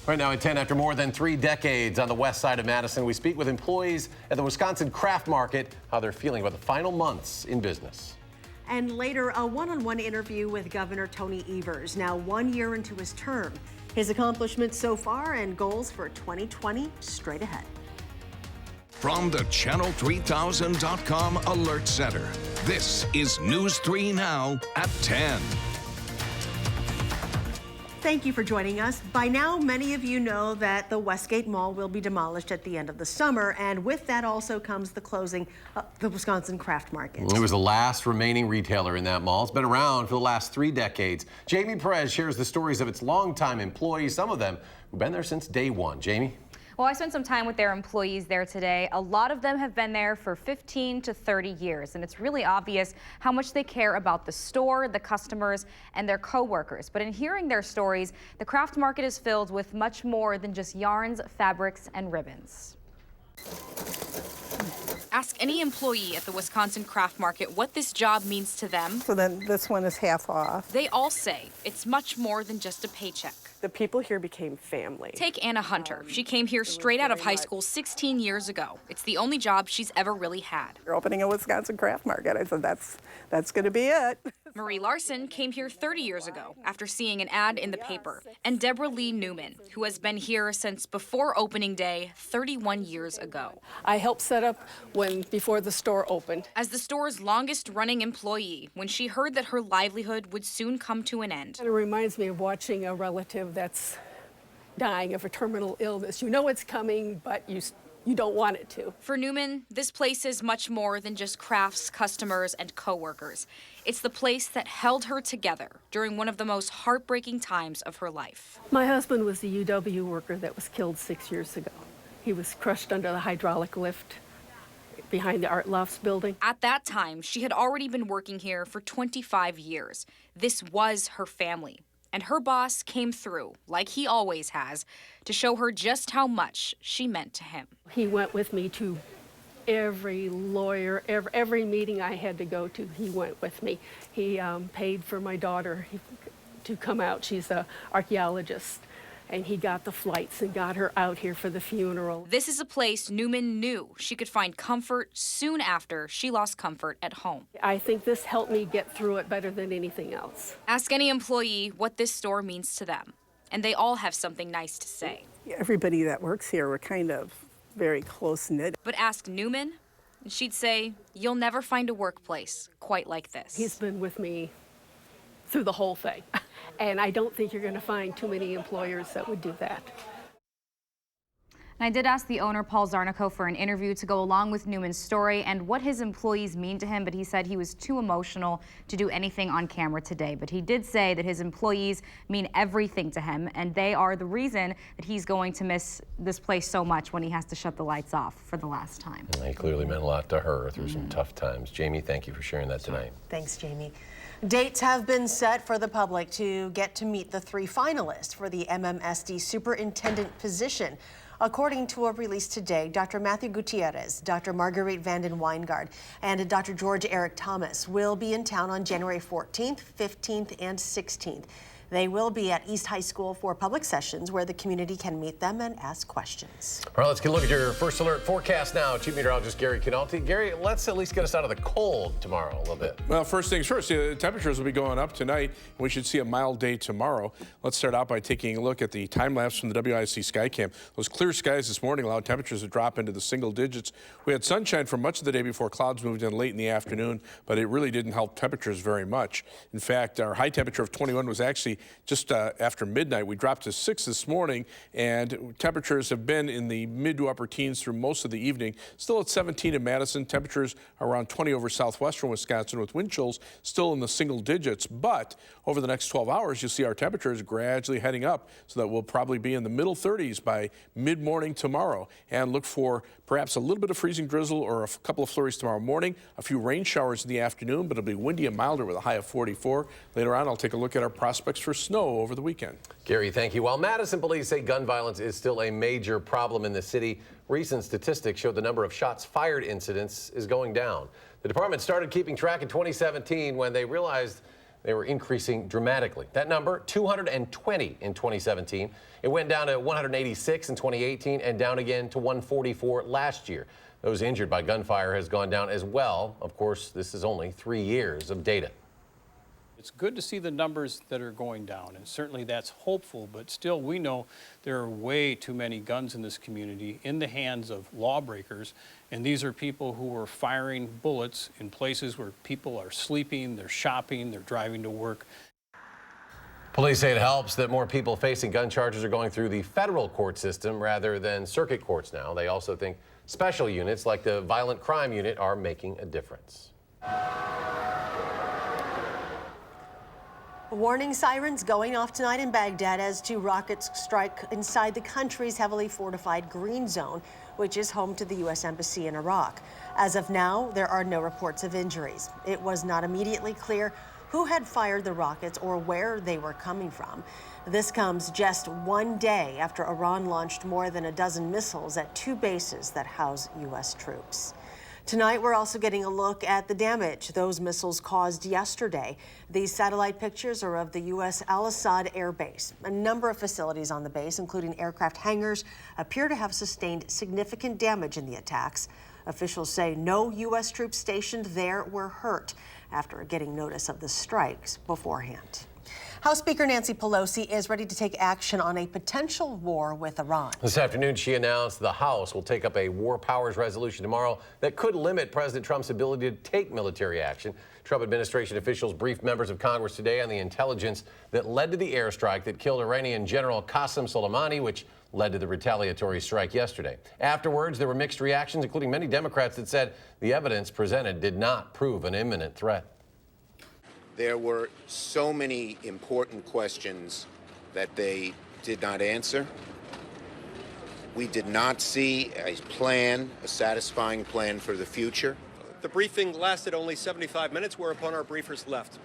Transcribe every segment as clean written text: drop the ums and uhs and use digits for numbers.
Right now at 10, after more than 3 decades on the west side of Madison, we speak with employees at the Wisconsin Craft Market, how they're feeling about the final months in business. And later, a one-on-one interview with Governor Tony Evers, now 1 year into his term. His accomplishments so far and goals for 2020 straight ahead. From the Channel3000.com Alert Center, this is News 3 Now at 10. Thank you for joining us. By now, many of you know that the Westgate Mall will be demolished at the end of the summer, and with that also comes the closing of the Wisconsin Craft Market. It was the last remaining retailer in that mall. It's been around for the last 3 decades. Jamie Perez shares the stories of its longtime employees, some of them who've been there since day one. Jamie? Well, I spent some time with their employees there today. A lot of them have been there for 15 to 30 years, and it's really obvious how much they care about the store, the customers, and their co-workers. But in hearing their stories, the craft market is filled with much more than just yarns, fabrics, and ribbons. Ask any employee at the Wisconsin Craft Market what this job means to them. So then this one is half off. They all say it's much more than just a paycheck. The people here became family. Take Anna Hunter. She came here straight out of high school 16 years ago. It's the only job she's ever really had. You're opening a Wisconsin Craft Market. I said, that's going to be it. Marie Larson came here 30 years ago after seeing an ad in the paper. And Deborah Lee Newman, who has been here since before opening day 31 years ago. I helped set up before the store opened. As the store's longest running employee, when she heard that her livelihood would soon come to an end. It reminds me of watching a relative that's dying of a terminal illness. You know it's coming, but you don't want it to. For Newman, this place is much more than just crafts, customers, and co-workers. It's the place that held her together during one of the most heartbreaking times of her life. My husband was a UW worker that was killed 6 years ago. He was crushed under the hydraulic lift behind the Art Lofts building. At that time, she had already been working here for 25 years. This was her family. And her boss came through, like he always has, to show her just how much she meant to him. He went with me to every lawyer, every meeting I had to go to, he went with me. He paid for my daughter to come out. She's an archaeologist. And he got the flights and got her out here for the funeral. This is a place Newman knew she could find comfort soon after she lost comfort at home. I think this helped me get through it better than anything else. Ask any employee what this store means to them, and they all have something nice to say. Everybody that works here, we're kind of very close-knit. But ask Newman, and she'd say, you'll never find a workplace quite like this. He's been with me through the whole thing. And I don't think you're going to find too many employers that would do that. And I did ask the owner, Paul Zarnico, for an interview to go along with Newman's story and what his employees mean to him, but he said he was too emotional to do anything on camera today. But he did say that his employees mean everything to him, and they are the reason that he's going to miss this place so much when he has to shut the lights off for the last time. He clearly meant a lot to her through some tough times. Jamie, thank you for sharing that tonight. Thanks, Jamie. Dates have been set for the public to get to meet the 3 finalists for the MMSD superintendent position. According to a release today, Dr. Matthew Gutierrez, Dr. Marguerite Vanden Weingard, and Dr. George Eric Thomas will be in town on January 14th, 15th, and 16th. They will be at East High School for public sessions where the community can meet them and ask questions. All right, let's get a look at your first alert forecast now. Chief Meteorologist Gary Canalti. Gary, let's at least get us out of the cold tomorrow a little bit. Well, first things first, the temperatures will be going up tonight, and we should see a mild day tomorrow. Let's start out by taking a look at the time lapse from the WISC Skycam. Those clear skies this morning allowed temperatures to drop into the single digits. We had sunshine for much of the day before clouds moved in late in the afternoon, but it really didn't help temperatures very much. In fact, our high temperature of 21 was actually just after midnight. We dropped to 6 this morning, and temperatures have been in the mid to upper teens through most of the evening. Still at 17 in Madison. Temperatures are around 20 over southwestern Wisconsin with wind chills still in the single digits. But over the next 12 hours, you'll see our temperatures gradually heading up so that we'll probably be in the middle 30s by mid-morning tomorrow. And look for perhaps a little bit of freezing drizzle or a couple of flurries tomorrow morning, a few rain showers in the afternoon, but it'll be windy and milder with a high of 44. Later on, I'll take a look at our prospects for snow over the weekend. Gary, thank you. While Madison police say gun violence is still a major problem in the city, recent statistics show the number of shots fired incidents is going down. The department started keeping track in 2017 when they realized they were increasing dramatically. That number, 220 in 2017. It went down to 186 in 2018 and down again to 144 last year. Those injured by gunfire has gone down as well. Of course, this is only 3 years of data. It's good to see the numbers that are going down, and certainly that's hopeful, but still we know there are way too many guns in this community in the hands of lawbreakers, and these are people who are firing bullets in places where people are sleeping, they're shopping, they're driving to work. Police say it helps that more people facing gun charges are going through the federal court system rather than circuit courts now. They also think special units like the violent crime unit are making a difference. Warning sirens going off tonight in Baghdad as two rockets strike inside the country's heavily fortified Green Zone, which is home to the U.S. Embassy in Iraq. As of now, there are no reports of injuries. It was not immediately clear who had fired the rockets or where they were coming from. This comes just one day after Iran launched more than a dozen missiles at two bases that house U.S. troops. Tonight, we're also getting a look at the damage those missiles caused yesterday. These satellite pictures are of the U.S. Al-Assad Air Base. A number of facilities on the base, including aircraft hangars, appear to have sustained significant damage in the attacks. Officials say no U.S. troops stationed there were hurt after getting notice of the strikes beforehand. House Speaker Nancy Pelosi is ready to take action on a potential war with Iran. This afternoon, she announced the House will take up a war powers resolution tomorrow that could limit President Trump's ability to take military action. Trump administration officials briefed members of Congress today on the intelligence that led to the airstrike that killed Iranian General Qasem Soleimani, which led to the retaliatory strike yesterday. Afterwards, there were mixed reactions, including many Democrats that said the evidence presented did not prove an imminent threat. There were so many important questions that they did not answer. We did not see a plan, a satisfying plan for the future. The briefing lasted only 75 minutes, whereupon our briefers left.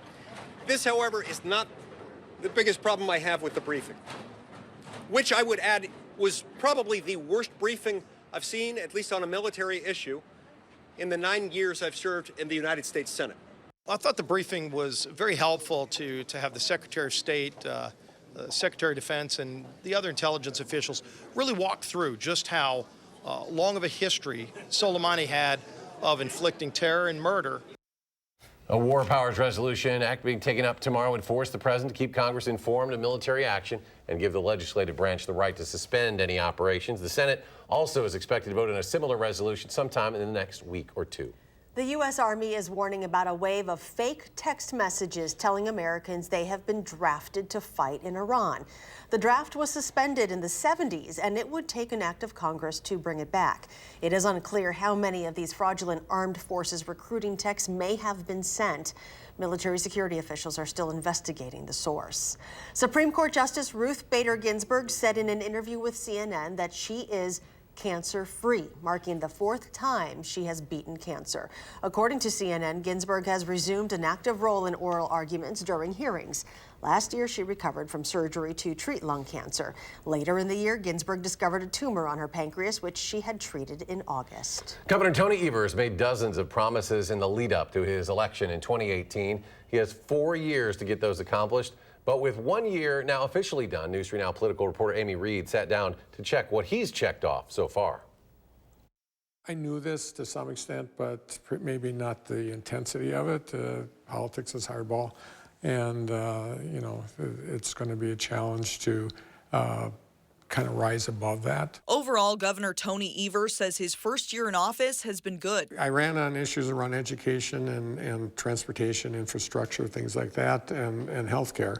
This, however, is not the biggest problem I have with the briefing, which I would add was probably the worst briefing I've seen, at least on a military issue, in the 9 years I've served in the United States Senate. I thought the briefing was very helpful to have the Secretary of State, Secretary of Defense, and the other intelligence officials really walk through just how long of a history Soleimani had of inflicting terror and murder. A war powers resolution act being taken up tomorrow would force the president to keep Congress informed of military action and give the legislative branch the right to suspend any operations. The Senate also is expected to vote on a similar resolution sometime in the next week or two. The U.S. Army is warning about a wave of fake text messages telling Americans they have been drafted to fight in Iran. The draft was suspended in the 70s, and it would take an act of Congress to bring it back. It is unclear how many of these fraudulent armed forces recruiting texts may have been sent. Military security officials are still investigating the source. Supreme Court Justice Ruth Bader Ginsburg said in an interview with CNN that she is cancer-free, marking the 4th time she has beaten cancer. According to CNN, Ginsburg has resumed an active role in oral arguments during hearings. Last year, she recovered from surgery to treat lung cancer. Later in the year, Ginsburg discovered a tumor on her pancreas, which she had treated in August. Governor Tony Evers made dozens of promises in the lead-up to his election in 2018. He has 4 years to get those accomplished. But with 1 year now officially done, News 3 Now political reporter Amy Reed sat down to check what he's checked off so far. I knew this to some extent, but maybe not the intensity of it. Politics is hardball, and you know, it's going to be a challenge to kind of rise above that. Overall, Governor Tony Evers says his first year in office has been good. I ran on issues around education and transportation, infrastructure, things like that, and healthcare.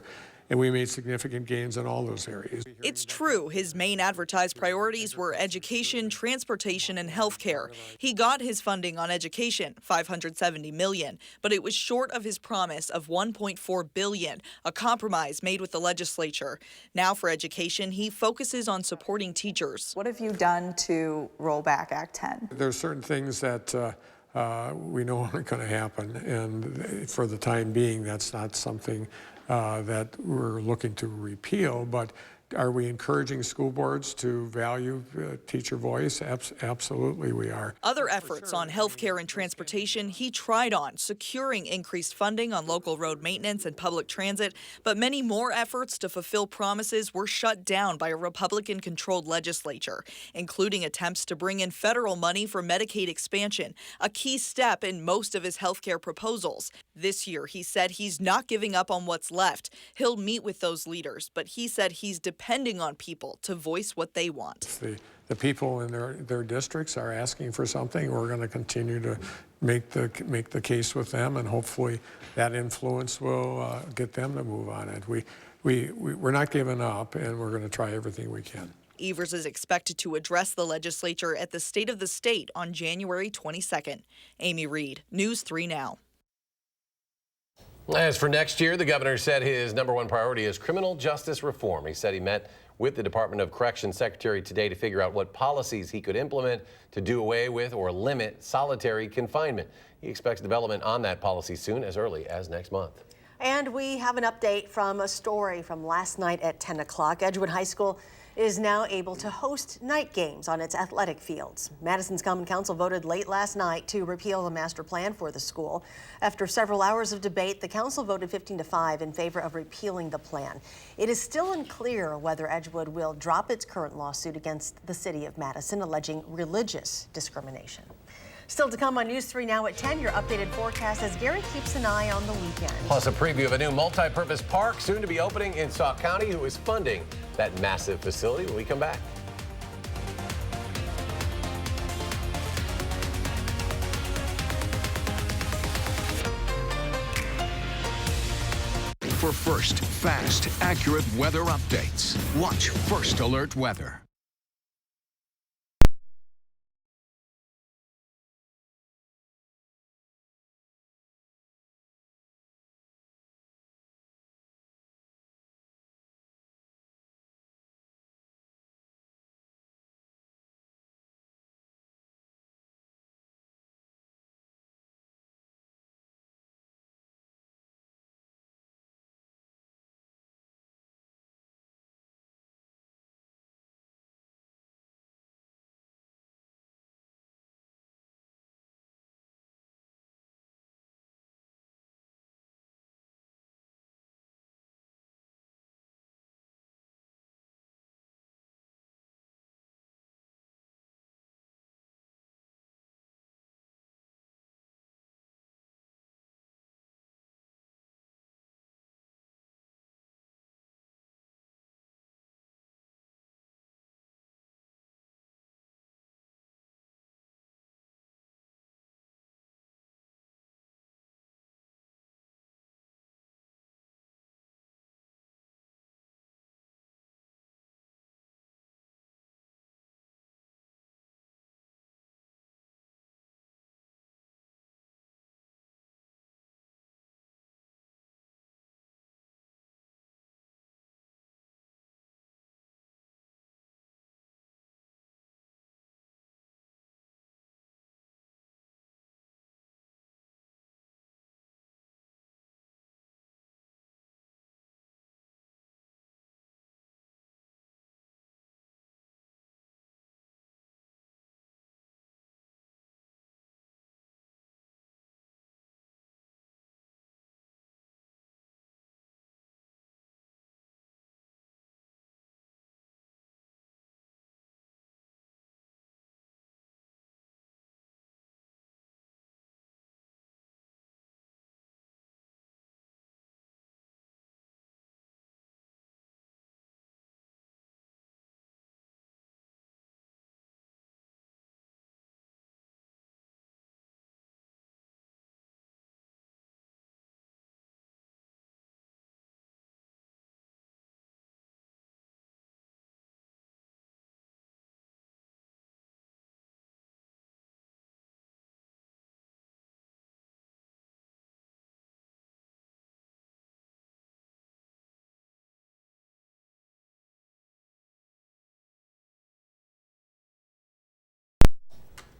And we made significant gains in all those areas. It's true, his main advertised priorities were education, transportation, and healthcare. He got his funding on education, $570 million, but it was short of his promise of $1.4 billion, a compromise made with the legislature. Now for education, he focuses on supporting teachers. What have you done to roll back Act 10? There's certain things that we know aren't going to happen, and for the time being, that's not something that we're looking to repeal, but Are we encouraging school boards to value teacher voice? Absolutely we are. Other efforts on healthcare and transportation he tried on, securing increased funding on local road maintenance and public transit, but many more efforts to fulfill promises were shut down by a Republican-controlled legislature, including attempts to bring in federal money for Medicaid expansion, a key step in most of his healthcare proposals. This year, he said he's not giving up on what's left. He'll meet with those leaders, but he said he's depending on people to voice what they want. The people in their districts are asking for something. We're going to continue to make the case with them, and hopefully that influence will get them to move on it. We're not giving up, and we're going to try everything we can. Evers is expected to address the legislature at the State of the State on January 22nd. Amy Reed, News 3 Now. As for next year, the governor said his #1 priority is criminal justice reform. He said he met with the Department of Corrections Secretary today to figure out what policies he could implement to do away with or limit solitary confinement. He expects development on that policy soon, as early as next month. And we have an update from a story from last night at 10 o'clock. Edgewood High School is now able to host night games on its athletic fields. Madison's Common Council voted late last night to repeal the master plan for the school. After several hours of debate, the council voted 15-5 in favor of repealing the plan. It is still unclear whether Edgewood will drop its current lawsuit against the city of Madison, alleging religious discrimination. Still to come on News 3 Now at 10, your updated forecast as Gary keeps an eye on the weekend. Plus a preview of a new multi-purpose park soon to be opening in Sauk County. Who is funding that massive facility when we come back? For first, fast, accurate weather updates, watch First Alert Weather.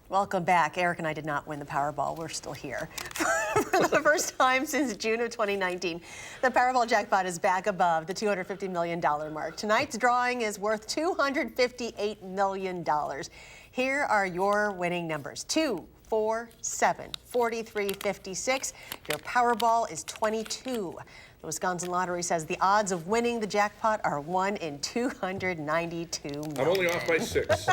Welcome back. Eric and I did not win the Powerball. We're still here. For For the first time since June of 2019, the Powerball jackpot is back above the $250 million mark. Tonight's drawing is worth $258 million. Here are your winning numbers: 2, 4, 7, 43, 56. Your Powerball is 22. The Wisconsin Lottery says the odds of winning the jackpot are 1 in 292 million. I'm only off by 6.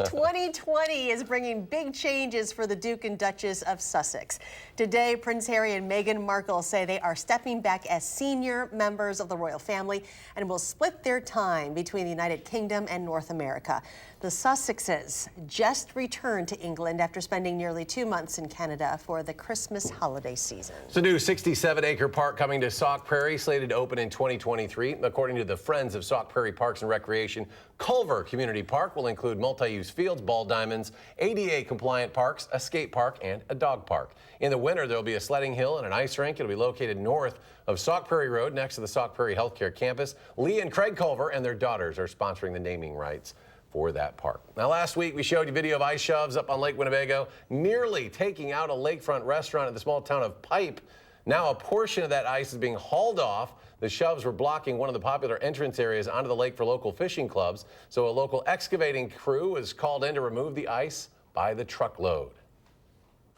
2020 is bringing big changes for the Duke and Duchess of Sussex. Today, Prince Harry and Meghan Markle say they are stepping back as senior members of the royal family and will split their time between the United Kingdom and North America. The Sussexes just returned to England after spending nearly 2 months in Canada for the Christmas holiday season. It's a new 67-acre park coming to Sauk Prairie, slated to open in 2023. According to the Friends of Sauk Prairie Parks and Recreation, Culver Community Park will include multi-use fields, ball diamonds, ADA-compliant parks, a skate park, and a dog park. In the winter, there will be a sledding hill and an ice rink. It'll be located north of Sauk Prairie Road, next to the Sauk Prairie Healthcare Campus. Lee and Craig Culver and their daughters are sponsoring the naming rights for that park. Now, last week we showed you video of ice shoves up on Lake Winnebago, nearly taking out a lakefront restaurant in the small town of Pipe. Now a portion of that ice is being hauled off. The shoves were blocking one of the popular entrance areas onto the lake for local fishing clubs. So a local excavating crew was called in to remove the ice by the truckload.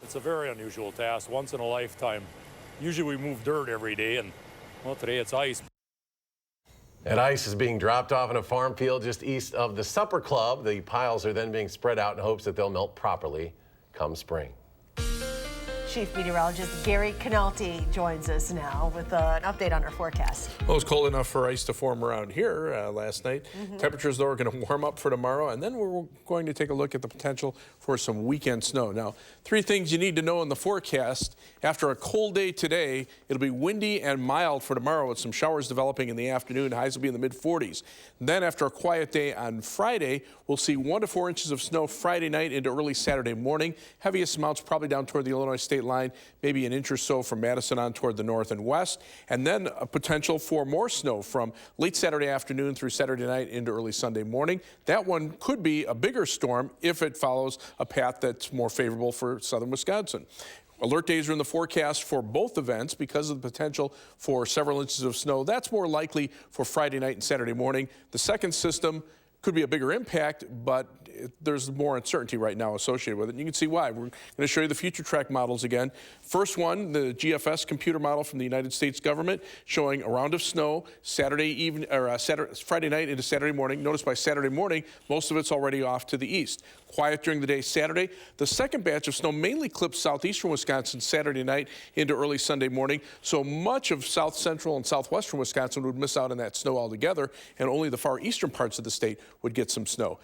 It's a very unusual task, once in a lifetime. Usually we move dirt every day, and well, today it's ice. That ice is being dropped off in a farm field just east of the Supper Club. The piles are then being spread out in hopes that they'll melt properly come spring. Chief Meteorologist Gary Canalti joins us now with an update on our forecast. Well, it was cold enough for ice to form around here last night. Temperatures, though, are going to warm up for tomorrow, and then we're going to take a look at the potential for some weekend snow. Now, 3 things you need to know in the forecast. After a cold day today, it'll be windy and mild for tomorrow with some showers developing in the afternoon. Highs will be in the mid-40s. Then after a quiet day on Friday, we'll see 1 to 4 inches of snow Friday night into early Saturday morning. Heaviest amounts probably down toward the Illinois state line, maybe an inch or so from Madison on toward the north and west, and then a potential for more snow from late Saturday afternoon through Saturday night into early Sunday morning. That one could be a bigger storm if it follows a path that's more favorable for southern Wisconsin. Alert days are in the forecast for both events because of the potential for several inches of snow. That's more likely for Friday night and Saturday morning. The second system could be a bigger impact, but there's more uncertainty right now associated with it. And you can see why. We're going to show you the future track models again. First one, the GFS computer model from the United States government, showing a round of snow Friday night into Saturday morning. Notice by Saturday morning, most of it's already off to the east. Quiet during the day Saturday. The second batch of snow mainly clips southeastern Wisconsin Saturday night into early Sunday morning. So much of south central and southwestern Wisconsin would miss out on that snow altogether, and only the far eastern parts of the state would get some snow.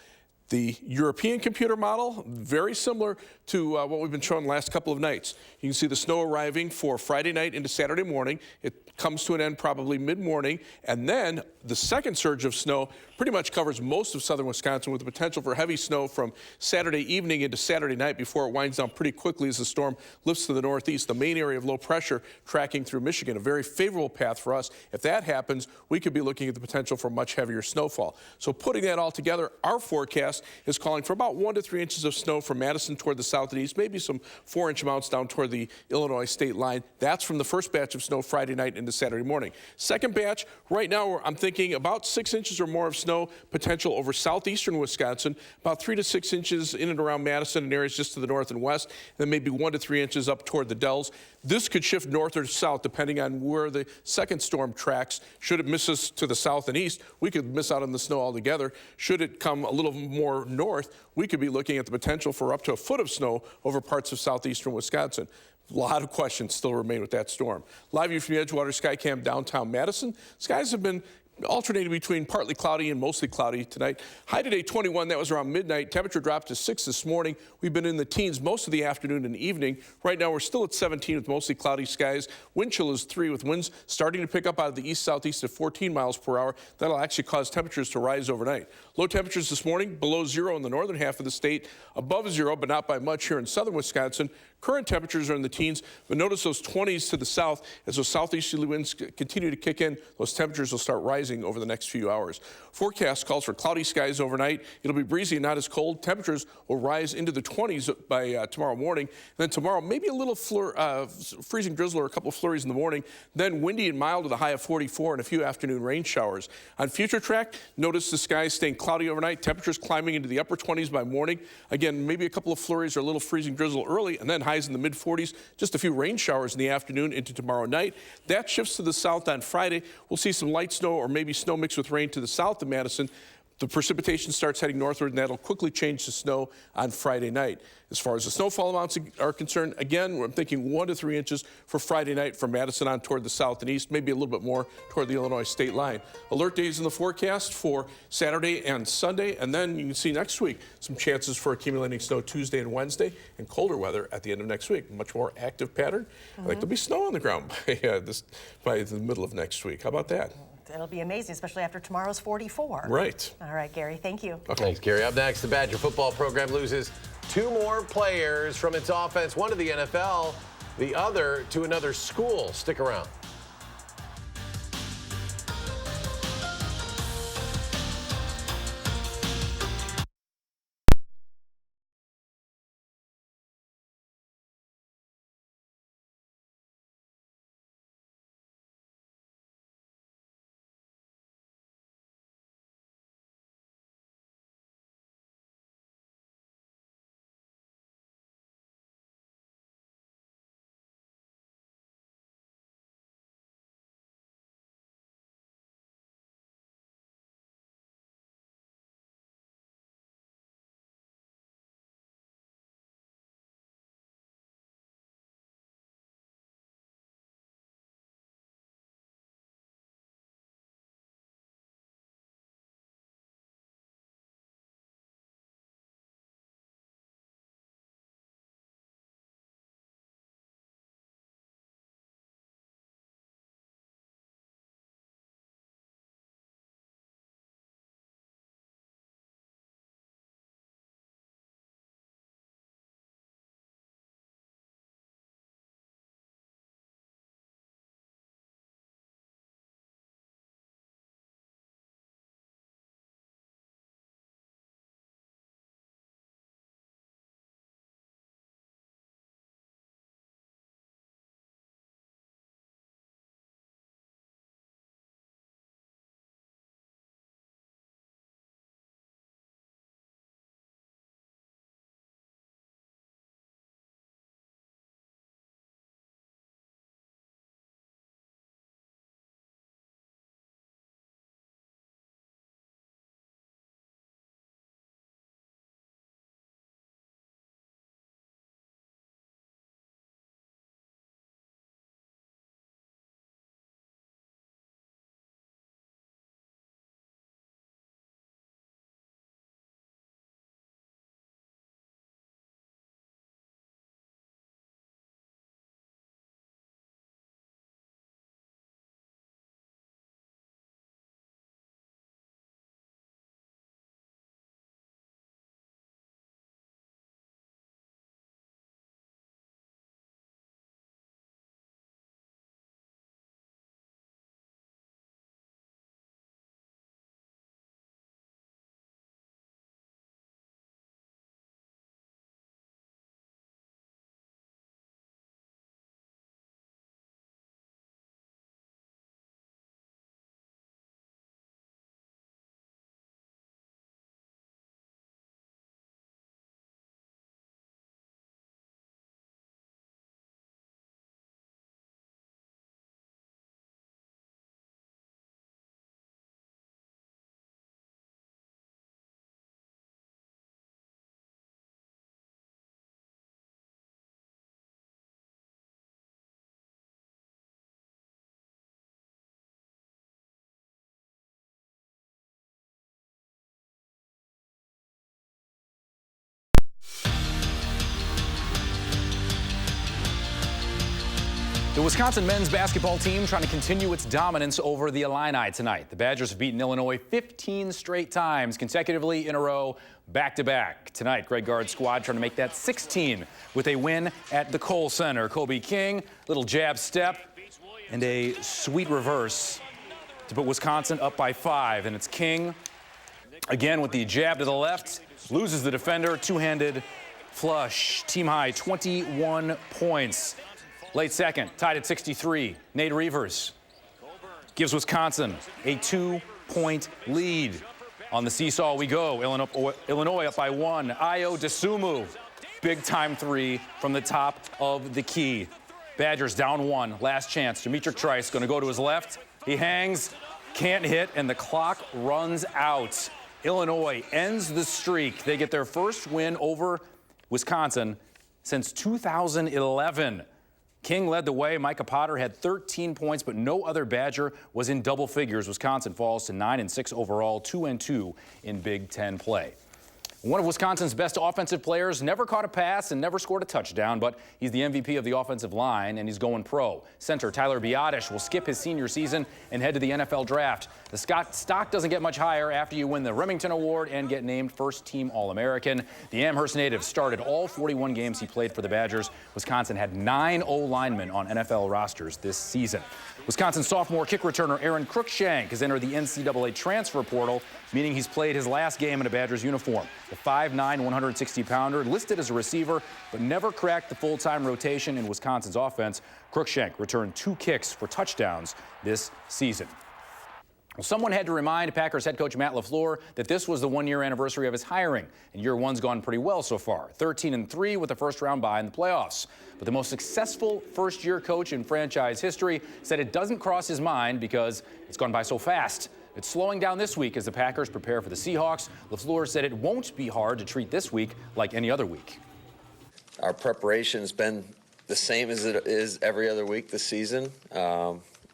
The European computer model, very similar to what we've been showing the last couple of nights. You can see the snow arriving for Friday night into Saturday morning. It comes to an end probably mid-morning, and then the second surge of snow pretty much covers most of southern Wisconsin with the potential for heavy snow from Saturday evening into Saturday night before it winds down pretty quickly as the storm lifts to the northeast. The main area of low pressure tracking through Michigan, a very favorable path for us. If that happens, we could be looking at the potential for much heavier snowfall. So putting that all together, our forecast is calling for about 1 to 3 inches of snow from Madison toward the south and east, maybe some 4-inch amounts down toward the Illinois state line. That's from the first batch of snow Friday night into Saturday morning. Second batch, right now I'm thinking about 6 inches or more of snow potential over southeastern Wisconsin, about 3 to 6 inches in and around Madison and areas just to the north and west, and then maybe 1 to 3 inches up toward the Dells. This could shift north or south depending on where the second storm tracks. Should it miss us to the south and east, we could miss out on the snow altogether. Should it come a little more north, we could be looking at the potential for up to a foot of snow over parts of southeastern Wisconsin. A lot of questions still remain with that storm. Live view from the Edgewater Skycam downtown Madison. Skies have been alternating between partly cloudy and mostly cloudy tonight. High today 21, that was around midnight. Temperature dropped to 6 this morning. We've been in the teens most of the afternoon and evening. Right now we're still at 17 with mostly cloudy skies. Wind chill is 3 with winds starting to pick up out of the east-southeast at 14 miles per hour. That'll actually cause temperatures to rise overnight. Low temperatures this morning, below 0 in the northern half of the state, above 0 but not by much here in southern Wisconsin. Current temperatures are in the teens, but notice those 20s to the south. As those southeasterly winds continue to kick in, those temperatures will start rising over the next few hours. Forecast calls for cloudy skies overnight. It'll be breezy and not as cold. Temperatures will rise into the 20s by tomorrow morning. And then tomorrow, maybe a little freezing drizzle or a couple of flurries in the morning. Then windy and mild with a high of 44 and a few afternoon rain showers. On future track, notice the skies staying cloudy overnight. Temperatures climbing into the upper 20s by morning. Again, maybe a couple of flurries or a little freezing drizzle early, and then highs in the mid-40s. Just a few rain showers in the afternoon into tomorrow night. That shifts to the south on Friday. We'll see some light snow or maybe snow mixed with rain to the south of Madison. The precipitation starts heading northward, and that'll quickly change to snow on Friday night. As far as the snowfall amounts are concerned, again, I'm thinking 1 to 3 inches for Friday night from Madison on toward the south and east, maybe a little bit more toward the Illinois state line. Alert days in the forecast for Saturday and Sunday, and then you can see next week some chances for accumulating snow Tuesday and Wednesday, and colder weather at the end of next week. Much more active pattern. I think there'll be snow on the ground by the middle of next week. How about that? It'll be amazing, especially after tomorrow's 44. Right. All right, Gary, thank you. Okay. Thanks, Gary. Up next, the Badger football program loses 2 more players from its offense, one to the NFL, the other to another school. Stick around. Wisconsin men's basketball team trying to continue its dominance over the Illini tonight. The Badgers have beaten Illinois 15 straight times consecutively in a row, back-to-back. Tonight, Greg Gard's squad trying to make that 16 with a win at the Kohl Center. Kobe King, little jab step, and a sweet reverse to put Wisconsin up by 5. And it's King again with the jab to the left, loses the defender, two-handed flush. Team high 21 points. Late second, tied at 63. Nate Reavers gives Wisconsin a 2-point lead. On the seesaw we go. Illinois up by 1. Ayo Dosunmu, big-time 3 from the top of the key. Badgers down 1. Last chance. Demetric Trice going to go to his left. He hangs, can't hit, and the clock runs out. Illinois ends the streak. They get their first win over Wisconsin since 2011. King led the way. Micah Potter had 13 points, but no other Badger was in double figures. Wisconsin falls to 9-6 overall, 2-2 in Big Ten play. One of Wisconsin's best offensive players never caught a pass and never scored a touchdown, but he's the MVP of the offensive line, and he's going pro. Center Tyler Biadasz will skip his senior season and head to the NFL draft. The stock doesn't get much higher after you win the Remington Award and get named first-team All-American. The Amherst native started all 41 games he played for the Badgers. Wisconsin had 9 O-linemen on NFL rosters this season. Wisconsin sophomore kick returner Aaron Cruikshank has entered the NCAA transfer portal, meaning he's played his last game in a Badgers uniform. The 5'9", 160-pounder listed as a receiver, but never cracked the full-time rotation in Wisconsin's offense. Cruikshank returned 2 kicks for touchdowns this season. Well, someone had to remind Packers head coach Matt LaFleur that this was the 1-year anniversary of his hiring, and year 1's gone pretty well so far. 13-3 with a first-round bye in the playoffs. But the most successful first-year coach in franchise history said it doesn't cross his mind because it's gone by so fast. It's slowing down this week as the Packers prepare for the Seahawks. LaFleur said it won't be hard to treat this week like any other week. Our preparation's been the same as it is every other week this season.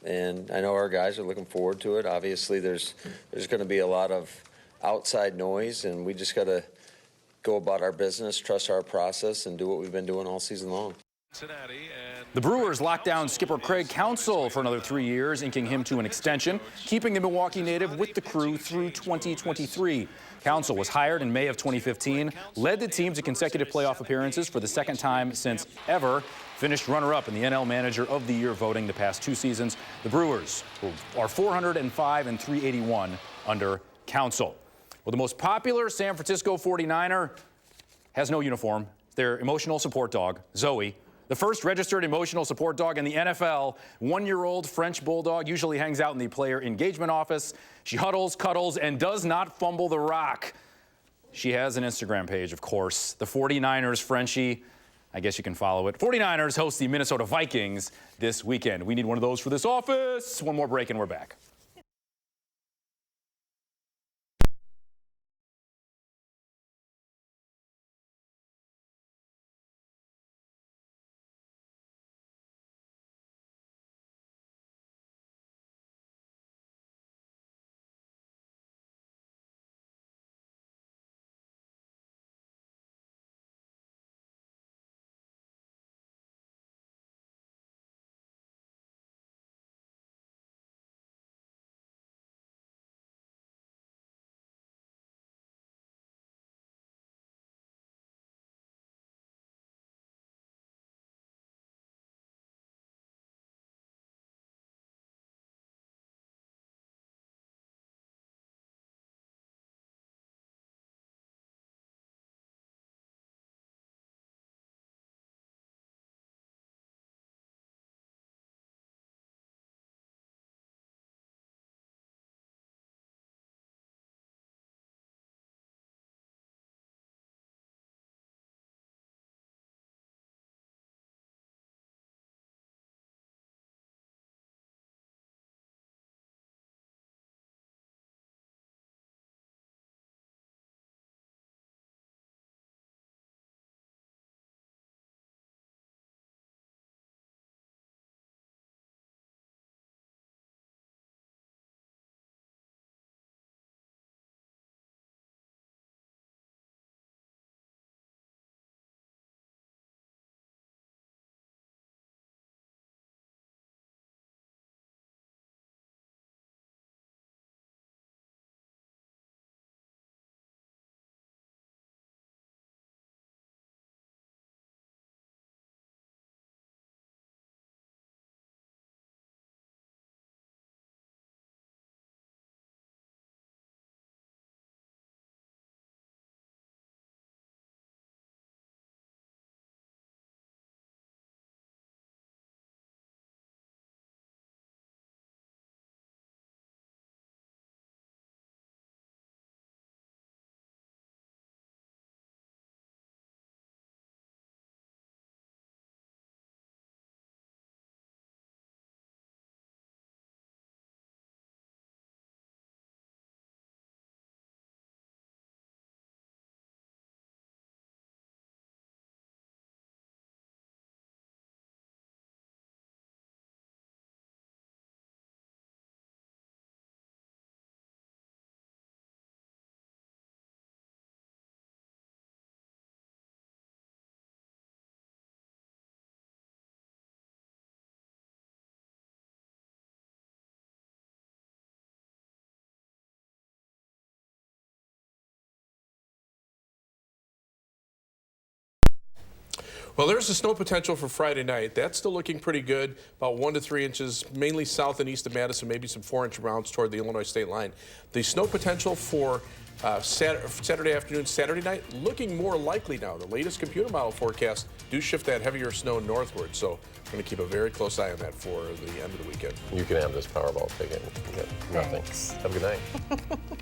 And I know our guys are looking forward to it. Obviously, there's going to be a lot of outside noise, and we just got to go about our business, trust our process, and do what we've been doing all season long. The Brewers locked down skipper Craig Counsell for another 3 years, inking him to an extension, keeping the Milwaukee native with the crew through 2023. Counsell was hired in May of 2015, led the team to consecutive playoff appearances for the second time since ever, finished runner-up in the NL Manager of the Year voting the past 2 seasons. The Brewers are 405 and 381 under Counsell. Well, the most popular San Francisco 49er has no uniform. Their emotional support dog, Zoe. The first registered emotional support dog in the NFL, 1-year-old French bulldog, usually hangs out in the player engagement office. She huddles, cuddles, and does not fumble the rock. She has an Instagram page, of course. The 49ers Frenchie, I guess you can follow it. 49ers host the Minnesota Vikings this weekend. We need one of those for this office. One more break and we're back. Well, there's the snow potential for Friday night. That's still looking pretty good, about 1 to 3 inches, mainly south and east of Madison, maybe some 4-inch amounts toward the Illinois state line. The snow potential for Saturday afternoon, Saturday night, looking more likely now. The latest computer model forecasts do shift that heavier snow northward, so we're going to keep a very close eye on that for the end of the weekend. You can have this Powerball ticket. You get nothing. Thanks. Have a good night.